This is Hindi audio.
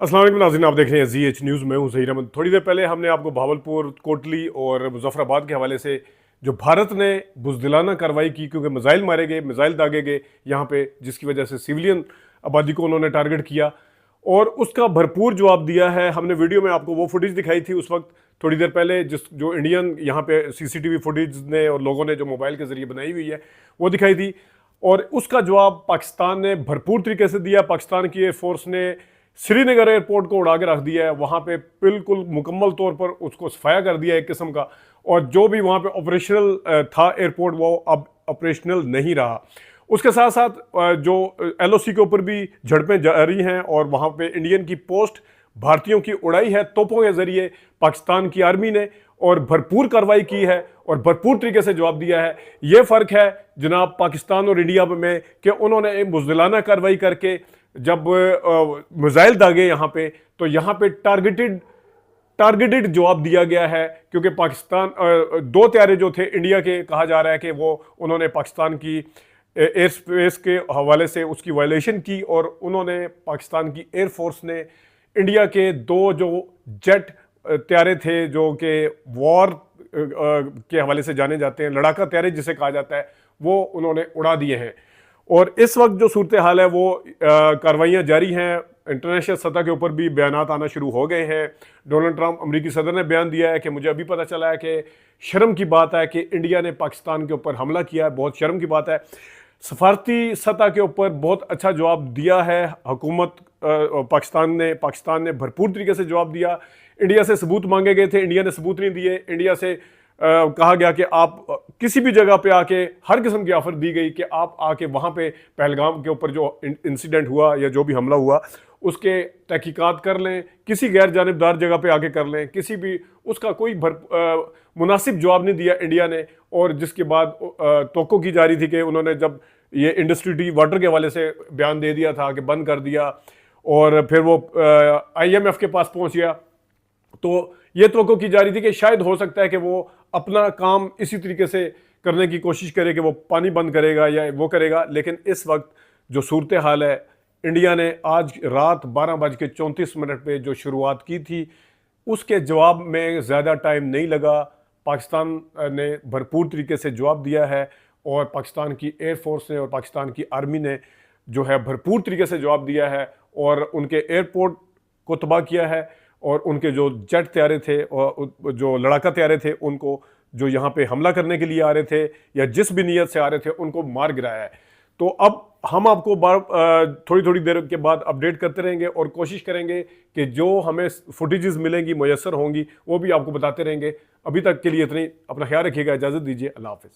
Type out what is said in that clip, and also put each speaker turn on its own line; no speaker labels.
अस्सलाम वालेकुम नाज़रीन, आप देख रहे हैं ZH न्यूज़। मैं हूं ज़हीर अहमद। थोड़ी देर पहले हमने आपको भावलपुर, कोटली और मुजफ्फराबाद के हवाले से जो भारत ने बुज़दिलाना कार्रवाई की, क्योंकि मिसाइल मारे गए, मिसाइल दागे गए यहाँ पे, जिसकी वजह से सिविलियन आबादी को उन्होंने टारगेट किया और उसका भरपूर जवाब दिया है। हमने वीडियो में आपको वो फुटेज दिखाई थी उस वक्त, थोड़ी देर पहले, जो इंडियन यहाँ पे CCTV फुटेज ने और लोगों ने जो मोबाइल के ज़रिए बनाई हुई है वो दिखाई थी, और उसका जवाब पाकिस्तान ने भरपूर तरीके से दिया। पाकिस्तान की एयरफोर्स ने श्रीनगर एयरपोर्ट को उड़ा के रख दिया है, वहाँ पे बिल्कुल मुकम्मल तौर पर उसको सफाया कर दिया है एक किस्म का, और जो भी वहाँ पे ऑपरेशनल था एयरपोर्ट वो अब ऑपरेशनल नहीं रहा। उसके साथ साथ जो LOC के ऊपर भी झड़पें जारी हैं और वहाँ पे इंडियन की पोस्ट भारतीयों की उड़ाई है तोपों के जरिए पाकिस्तान की आर्मी ने, और भरपूर कार्रवाई की है और भरपूर तरीके से जवाब दिया है। ये फ़र्क है जनाब पाकिस्तान और इंडिया में कि उन्होंने बुज़दिलाना कार्रवाई करके जब मिसाइल दागे यहाँ पे, तो यहाँ पे टारगेटेड जवाब दिया गया है, क्योंकि पाकिस्तान दो त्यारे जो थे इंडिया के, कहा जा रहा है कि वो उन्होंने पाकिस्तान की एयर स्पेस के हवाले से उसकी वायलेशन की, और उन्होंने पाकिस्तान की एयरफोर्स ने इंडिया के दो जो जेट त्यारे थे जो कि वॉर के हवाले से जाने जाते हैं, लड़ाका त्यारे जिसे कहा जाता है, वो उन्होंने उड़ा दिए हैं। और इस वक्त जो सूरत हाल है वो कार्रवाइयाँ जारी हैं। इंटरनेशनल सतह के ऊपर भी बयानात आना शुरू हो गए हैं। डोनाल्ड ट्रंप अमेरिकी सदर ने बयान दिया है कि मुझे अभी पता चला है कि शर्म की बात है कि इंडिया ने पाकिस्तान के ऊपर हमला किया है, बहुत शर्म की बात है। सफारती सतह के ऊपर बहुत अच्छा जवाब दिया है हुकूमत पाकिस्तान ने भरपूर तरीके से जवाब दिया। इंडिया से सबूत मांगे गए थे, इंडिया ने सबूत नहीं दिए। इंडिया से कहा गया कि आप किसी भी जगह पे आके, हर किस्म की ऑफर दी गई कि आप आके वहाँ पे पहलगाम के ऊपर जो इंसिडेंट हुआ या जो भी हमला हुआ उसके तहकीकात कर लें, किसी गैर जानिबदार जगह पे आके कर लें, किसी भी उसका कोई मुनासिब जवाब नहीं दिया इंडिया ने। और जिसके बाद तोक्को की जा रही थी कि उन्होंने जब ये इंडस्ट्री वाटर के हवाले से बयान दे दिया था कि बंद कर दिया, और फिर वो IMF के पास पहुँच गया, तो ये तवक्को की जा रही थी कि शायद हो सकता है कि वो अपना काम इसी तरीके से करने की कोशिश करे कि वो पानी बंद करेगा या वो करेगा। लेकिन इस वक्त जो सूरत हाल है, इंडिया ने आज रात 12:34 पे जो शुरुआत की थी, उसके जवाब में ज़्यादा टाइम नहीं लगा। पाकिस्तान ने भरपूर तरीके से जवाब दिया है, और पाकिस्तान की एयरफोर्स ने और पाकिस्तान की आर्मी ने जो है भरपूर तरीके से जवाब दिया है, और उनके एयरपोर्ट को तबाह किया है, और उनके जो जेट त्यारे थे और जो लड़ाका त्यारे थे उनको, जो यहाँ पे हमला करने के लिए आ रहे थे या जिस भी नीयत से आ रहे थे, उनको मार गिराया है। तो अब हम आपको थोड़ी थोड़ी देर के बाद अपडेट करते रहेंगे और कोशिश करेंगे कि जो हमें फुटेजेस मिलेंगी, मुयस्सर होंगी, वो भी आपको बताते रहेंगे। अभी तक के लिए इतनी, अपना ख्याल रखिएगा, इजाज़त दीजिए, अल्लाह हाफ़िज़।